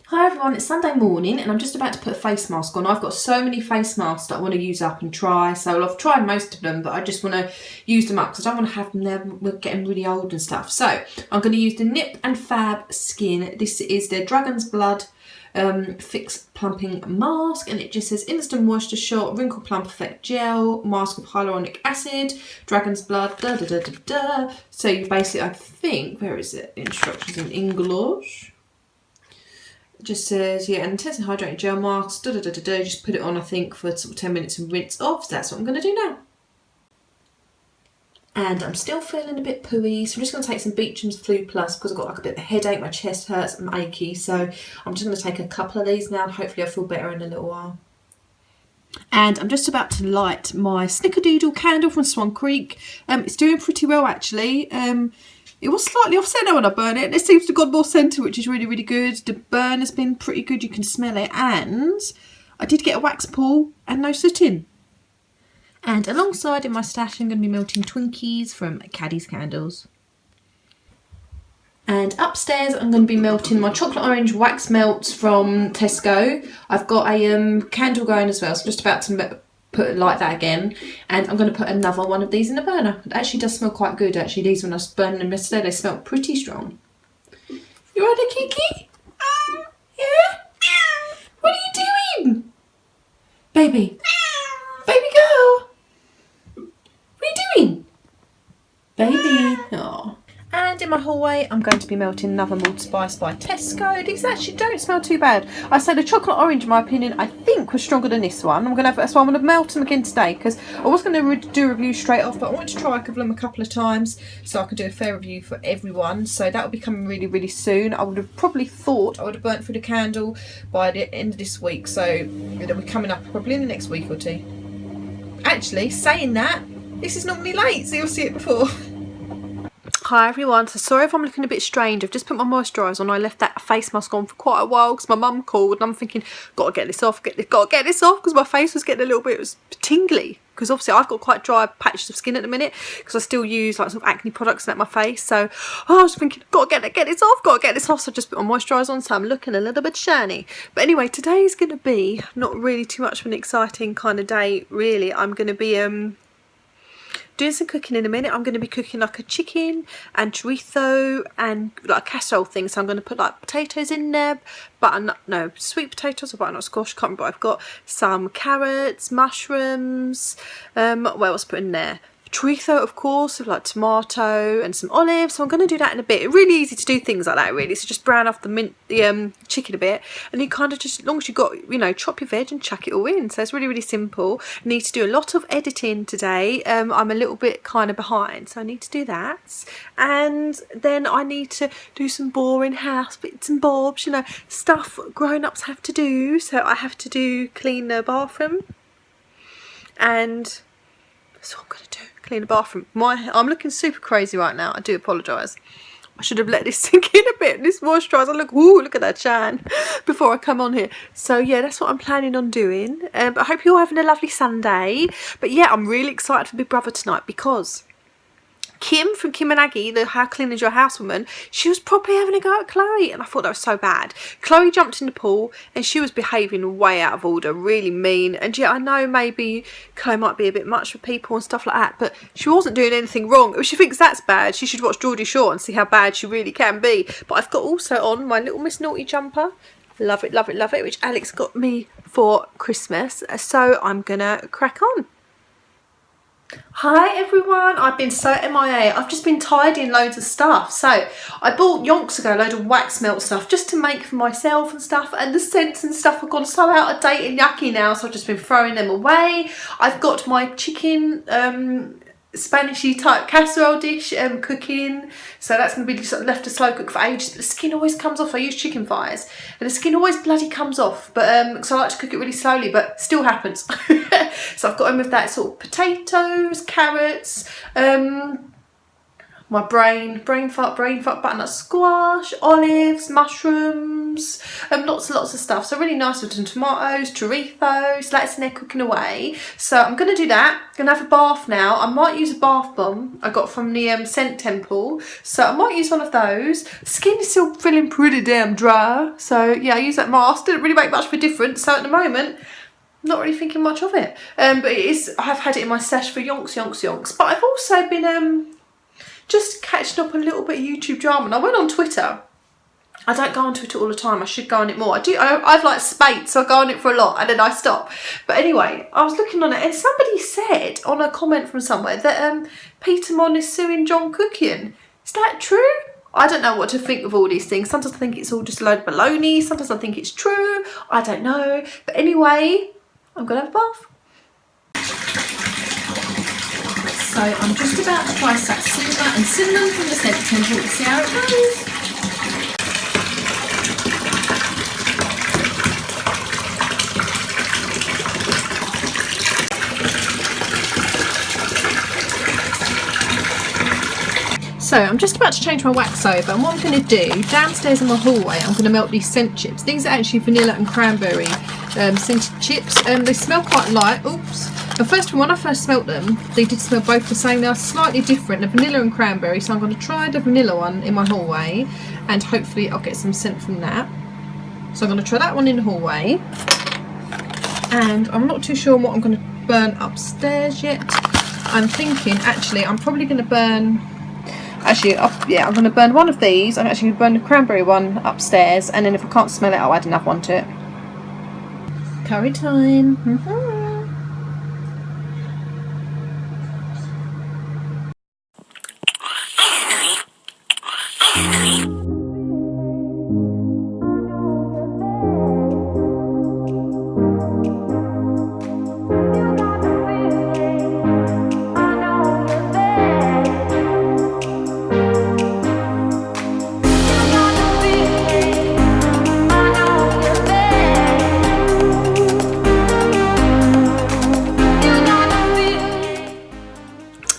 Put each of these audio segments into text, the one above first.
Hi everyone, it's Sunday morning and I'm just about to put a face mask on. I've got so many face masks that I want to use up and try. So I've tried most of them, but I just want to use them up because I don't want to have them there. We're getting really old and stuff. So I'm going to use the Nip and Fab Skin. This is their Dragon's Blood Fix Plumping Mask, and it just says Instant Moisture Shot, Wrinkle Plump Effect Gel, Mask with Hyaluronic Acid, Dragon's Blood, da da da da da. So you basically, I think, where is it? Instructions in English. Just says, yeah, an intense and hydrating gel mask, just put it on, I think, for sort of 10 minutes and rinse off. So that's what I'm going to do now. And I'm still feeling a bit pooey, so I'm just going to take some Beecham's Flu Plus because I've got like a bit of a headache, my chest hurts, I'm achy. So I'm just going to take a couple of these now and hopefully I'll feel better in a little while. And I'm just about to light my Snickerdoodle candle from Swan Creek. It's doing pretty well actually. It was slightly off centre when I burn it. It seems to have got more centre, which is really, really good. The burn has been pretty good. You can smell it. And I did get a wax pull and no soot-in. And alongside in my stash, I'm going to be melting Twinkies from Caddy's Candles. And upstairs, I'm going to be melting my chocolate orange wax melts from Tesco. I've got a candle going as well, so I'm just about to light that again, and I'm going to put another one of these in the burner. It actually does smell quite good actually. These, when I was burning them yesterday, they smell pretty strong. You ready, Kiki? Yeah? What are you doing? Baby? Baby girl? What are you doing? Baby? Oh. And in my hallway, I'm going to be melting another Mulled Spice by Tesco. These actually don't smell too bad. I say the chocolate orange, in my opinion, I think was stronger than this one. That's why I'm going to melt them again today, because I was going to do a review straight off, but I wanted to try them a couple of times so I could do a fair review for everyone. So that will be coming really, really soon. I would have probably thought I would have burnt through the candle by the end of this week, so it'll be coming up probably in the next week or two. Actually, saying that, this is normally late, so you'll see it before. Hi everyone, so sorry if I'm looking a bit strange. I've just put my moisturiser on. I left that face mask on for quite a while because my mum called and I'm thinking, gotta get this off because my face was getting a little bit, it was tingly. Because obviously I've got quite dry patches of skin at the minute because I still use like sort of acne products at my face. So I was thinking, gotta get this off. So I just put my moisturiser on, so I'm looking a little bit shiny. But anyway, today is going to be not really too much of an exciting kind of day really. I'm going to be doing some cooking in a minute. I'm going to be cooking like a chicken and chorizo and like a casserole thing. So I'm going to put like potatoes in there, sweet potatoes or butternut squash, can't remember. I've got some carrots, mushrooms, what else put in there? Chorizo, of course, with like tomato and some olives. So I'm going to do that in a bit. It's really easy to do things like that really. So just brown off the chicken a bit, and you kind of just, as long as you've got, chop your veg and chuck it all in. So it's really, really simple. I need to do a lot of editing today. I'm a little bit kind of behind, so I need to do that. And then I need to do some boring house bits and bobs, stuff grown-ups have to do. So I have to clean the bathroom, and that's what I'm going to do. Clean the bathroom. I'm looking super crazy right now. I do apologise. I should have let this sink in a bit. This moisturiser, look at that shine before I come on here. So yeah, that's what I'm planning on doing. But I hope you're all having a lovely Sunday. But yeah, I'm really excited for Big Brother tonight because Kim from Kim and Aggie, the How Clean Is Your House woman, she was probably having a go at Chloe, and I thought that was so bad. Chloe jumped in the pool and she was behaving way out of order, really mean. And yeah, I know maybe Chloe might be a bit much for people and stuff like that, but she wasn't doing anything wrong. If she thinks that's bad, she should watch Geordie Shore and see how bad she really can be. But I've got also on my Little Miss Naughty jumper. Love it, love it, love it, which Alex got me for Christmas. So I'm gonna crack on. Hi everyone, I've been so MIA. I've just been tidying loads of stuff. So I bought yonks ago a load of wax melt stuff just to make for myself and stuff, and the scents and stuff have gone so out of date and yucky now, so I've just been throwing them away. I've got my chicken Spanishy type casserole dish cooking, so that's going to be sort of left to slow cook for ages, but the skin always comes off. I use chicken thighs and the skin always bloody comes off, but so I like to cook it really slowly, but still happens. So I've got in with that sort of potatoes, carrots, my my brain fart, butternut squash, olives, mushrooms, lots and lots of stuff. So really nice with some tomatoes, chorizo, lettuce in there cooking away. So I'm going to do that. Going to have a bath now. I might use a bath bomb I got from the scent temple. So I might use one of those. Skin is still feeling pretty damn dry. So yeah, I use that mask. Didn't really make much of a difference. So at the moment, not really thinking much of it. But it is, I've had it in my stash for yonks. But I've also been just catching up a little bit of YouTube drama. And I went on Twitter. I don't go on Twitter all the time. I should go on it more. I've like spate, so I go on it for a lot and then I stop. But anyway, I was looking on it and somebody said on a comment from somewhere that Peter Mon is suing John Cookian. Is that true? I don't know what to think of all these things. Sometimes I think it's all just a load of baloney. Sometimes I think it's true. I don't know. But anyway, I'm going to have a bath. So I'm just about to try satsuma and cinnamon from the scent temple to see how it goes. So I'm just about to change my wax over, and what I'm going to do, downstairs in my hallway, I'm going to melt these scent chips. These are actually vanilla and cranberry scented chips. They smell quite light. Oops. But first of all, when I first smelt them, they did smell both the same. They are slightly different, the vanilla and cranberry. So I'm going to try the vanilla one in my hallway, and hopefully I'll get some scent from that. So I'm going to try that one in the hallway. And I'm not too sure what I'm going to burn upstairs yet. I'm thinking, actually, I'm probably going to burn... yeah, I'm going to burn one of these. I'm actually going to burn the cranberry one upstairs, and then if I can't smell it, I'll add another one to it. Curry time.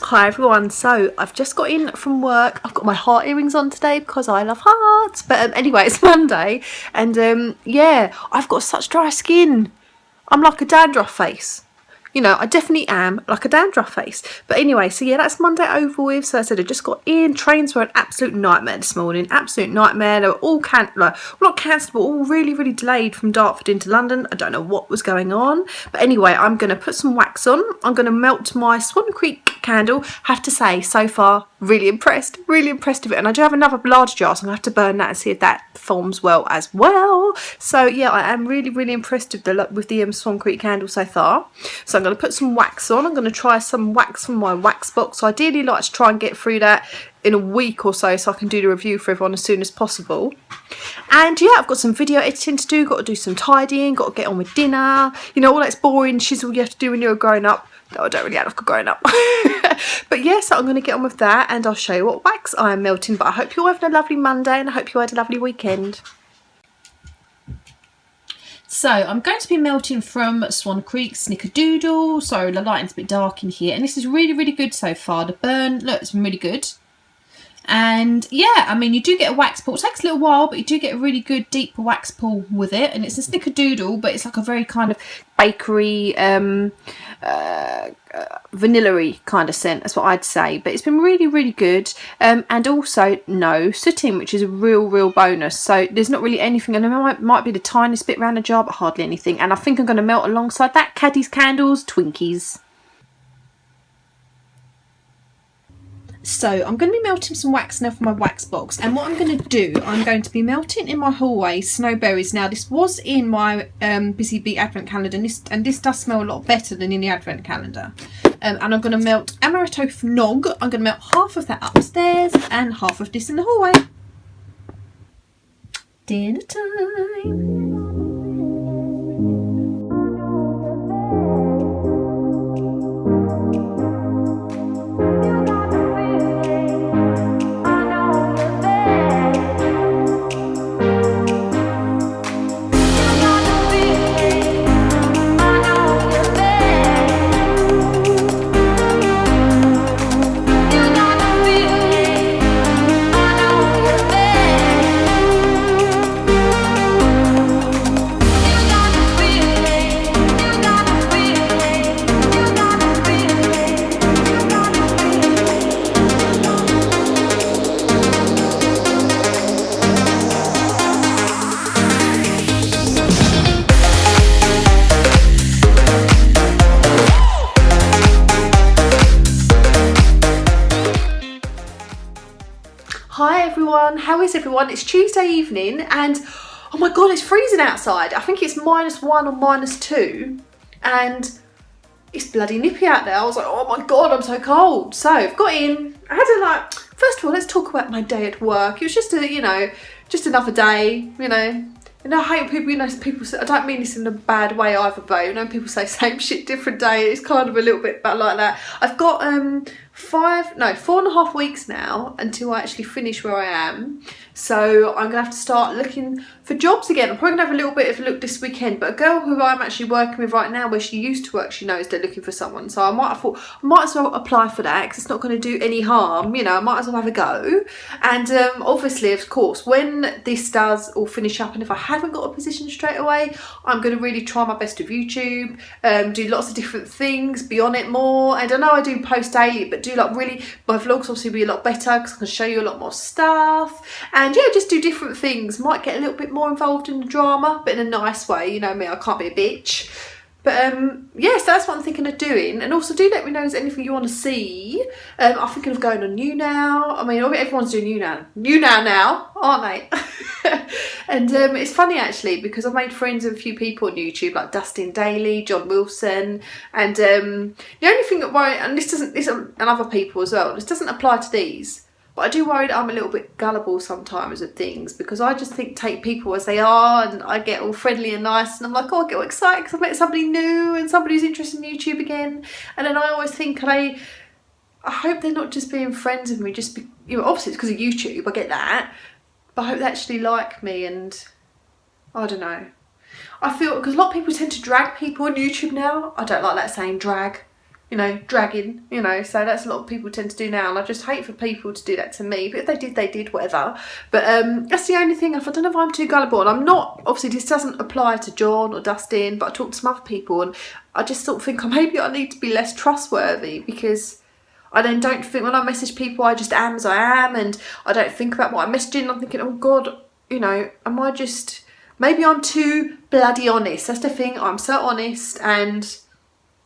Hi everyone, so I've just got in from work. I've got my heart earrings on today because I love hearts. But anyway, it's Monday, and yeah, I've got such dry skin. I'm like a dandruff face. You know, I definitely am like a dandruff face. But anyway, so yeah, that's Monday over with. So I said I just got in. Trains were an absolute nightmare this morning. Absolute nightmare. They were all not cancelled, but all really delayed from Dartford into London. I don't know what was going on. But anyway, I'm going to put some wax on. I'm going to melt my Swan Creek candle. Have to say, so far, really impressed with it. And I do have another large jar, so I'm going to have to burn that and see if that forms well as well. So yeah, I am really impressed with the Swan Creek candle so far. So I'm going to put some wax on. I'm going to try some wax from my wax box. So ideally like to try and get through that in a week or so I can do the review for everyone as soon as possible. And yeah, I've got some video editing to do, got to do some tidying, got to get on with dinner, you know, all that's boring shizzle you have to do when you're a grown up. No, I don't really act like a grown up. But yeah, so I'm going to get on with that and I'll show you what wax I am melting. But I hope you're having a lovely Monday and I hope you had a lovely weekend. So I'm going to be melting from Swan Creek Snickerdoodle. Sorry, the lighting's a bit dark in here. And this is really good so far. The burn, look, it's been really good. And yeah, I mean, you do get a wax pull. It takes a little while, but you do get a really good deep wax pull with it. And it's a Snickerdoodle, but it's like a very kind of bakery, vanilla-y kind of scent. That's what I'd say. But it's been really good. And also no sooting, which is a real bonus. So there's not really anything. And there might be the tiniest bit around the jar, but hardly anything. And I think I'm going to melt alongside that Caddy's Candles Twinkies. So I'm going to be melting some wax now for my wax box, and what I'm going to do, I'm going to be melting in my hallway snowberries. Now this was in my Busy Bee advent calendar, and this does smell a lot better than in the advent calendar. And I'm going to melt amaretto fnog. I'm going to melt half of that upstairs and half of this in the hallway. Dinner time. everyone, how is everyone? It's Tuesday evening and oh my god, it's freezing outside. I think it's -1 or -2 and it's bloody nippy out there. I was like, oh my god, I'm so cold. So I've got in, I had to first of all, let's talk about my day at work. It was just just another day, And I hate people, people say, I don't mean this in a bad way either, but people say same shit, different day. It's kind of a little bit like that. I've got 4.5 weeks now until I actually finish where I am. So I'm gonna have to start looking for jobs again. I'm probably gonna have a little bit of a look this weekend, but a girl who I'm actually working with right now, where she used to work, she knows they're looking for someone. So I might as well apply for that because it's not gonna do any harm, I might as well have a go. And obviously, of course, when this does all finish up and if I haven't got a position straight away, I'm gonna really try my best with YouTube, do lots of different things, be on it more. And I know I do post daily, but do my vlogs obviously be a lot better because I can show you a lot more stuff. And yeah, just do different things. Might get a little bit more involved in the drama, but in a nice way. You know me, I can't be a bitch. But yeah, so that's what I'm thinking of doing. And also do let me know if there's anything you want to see. I'm thinking of going on You Now. I mean, everyone's doing You Now. You now, aren't they? And it's funny actually because I've made friends with a few people on YouTube like Dustin Daly, John Wilson, and the only thing that worries, and and other people as well, this doesn't apply to these. But I do worry that I'm a little bit gullible sometimes with things because I just take people as they are and I get all friendly and nice and I'm like, oh, I get all excited because I met somebody new and somebody who's interested in YouTube again. And then I always think, I hope they're not just being friends with me, obviously it's because of YouTube, I get that. But I hope they actually like me and I don't know. I feel, because a lot of people tend to drag people on YouTube now. I don't like that saying drag. Dragging, so that's a lot of people tend to do now, and I just hate for people to do that to me. But if they did, whatever. But that's the only thing. I don't know if I'm too gullible, and I'm not. Obviously, this doesn't apply to John or Dustin, but I talk to some other people, and I just sort of think maybe I need to be less trustworthy because I then don't think when I message people, I just am as I am, and I don't think about what I'm messaging. I'm thinking, oh God, am I just? Maybe I'm too bloody honest. That's the thing. I'm so honest, and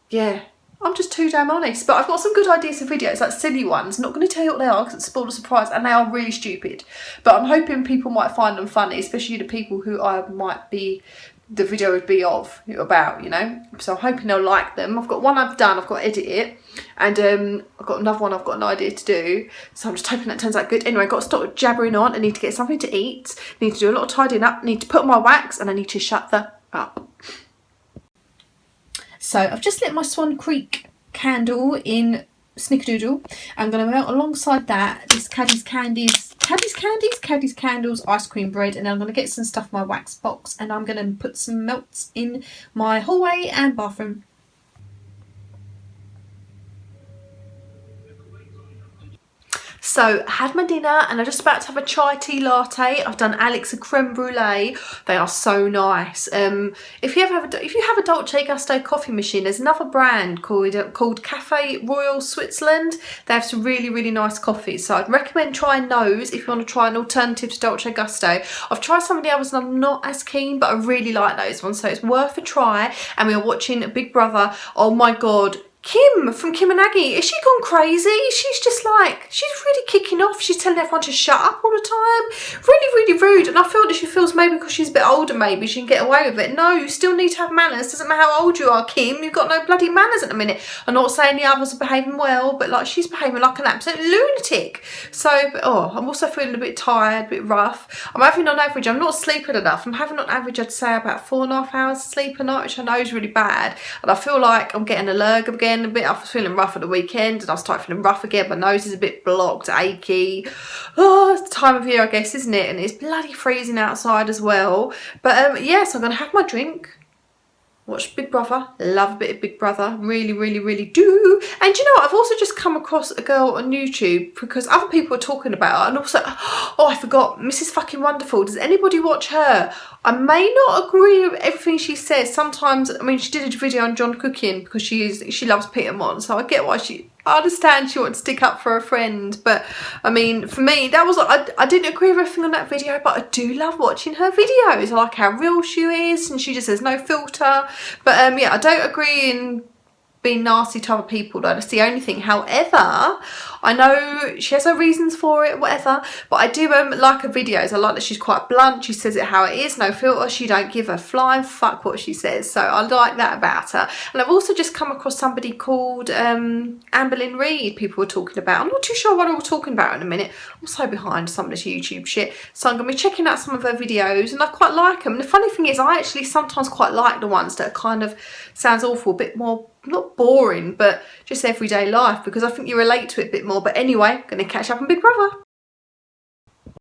yeah. I'm just too damn honest, but I've got some good ideas for videos, like silly ones. I'm not going to tell you what they are because it's spoiled a surprise and they are really stupid. But I'm hoping people might find them funny, especially the people who the video would be about, So I'm hoping they'll like them. I've got one I've done, I've got to edit it. And I've got another one I've got an idea to do. So I'm just hoping that turns out good. Anyway, I've got to stop jabbering on. I need to get something to eat. I need to do a lot of tidying up. I need to put on my wax and I need to shut the up. So I've just lit my Swan Creek candle in Snickerdoodle. I'm going to melt alongside that this Caddy's Candles ice cream bread, and then I'm going to get some stuff in my wax box and I'm going to put some melts in my hallway and bathroom. So I had my dinner and I'm just about to have a chai tea latte. I've done Alex a creme brulee. They are so nice. If you have a Dolce Gusto coffee machine, there's another brand called Cafe Royal Switzerland. They have some really, really nice coffees. So I'd recommend trying those if you want to try an alternative to Dolce Gusto. I've tried some of the others and I'm not as keen, but I really like those ones. So it's worth a try. And we are watching Big Brother. Oh my God. Kim from Kim and Aggie, is she gone crazy? She's just she's really kicking off. She's telling everyone to shut up all the time. Really, really rude. And I feel that she feels maybe because she's a bit older, maybe she can get away with it. No, you still need to have manners. Doesn't matter how old you are, Kim. You've got no bloody manners at the minute. I'm not saying the others are behaving well, but she's behaving like an absolute lunatic. So, I'm also feeling a bit tired, a bit rough. I'm having on average, I'm not sleeping enough. I'm having on average, I'd say about 4.5 hours sleep a night, which I know is really bad. And I feel like I'm getting a lurg again. A bit. I was feeling rough at the weekend and I started feeling rough again. My nose is a bit blocked, achy. Oh, it's the time of year, I guess, isn't it? And it's bloody freezing outside as well. But yes, I'm going to have my drink. Watch Big Brother. Love a bit of Big Brother. Really, really, really do. And you know what? I've also just come across a girl on YouTube because other people are talking about her. And also, oh, I forgot, Mrs. Fucking Wonderful. Does anybody watch her? I may not agree with everything she says. Sometimes, I mean, she did a video on John cooking because she loves Peter Mon. So I get why I understand she wants to stick up for a friend, but I mean, for me, that was I didn't agree with everything on that video, but I do love watching her videos. I like how real she is, and she just has no filter. But yeah, I don't agree in being nasty to other people though. That's the only thing. However, I know she has her reasons for it, whatever, but I do like her videos. I like that she's quite blunt. She says it how it is, no filter. She don't give a flying fuck what she says, so I like that about her. And I've also just come across somebody called Amberlynn Reid. People were talking about. I'm not too sure what I was talking about in a minute. I'm so behind some of this YouTube shit, so I'm gonna be checking out some of her videos, and I quite like them. And the funny thing is, I actually sometimes quite like the ones that are kind of, sounds awful, a bit more, not boring, but just everyday life, because I think you relate to it a bit more. But anyway, gonna catch up on Big Brother.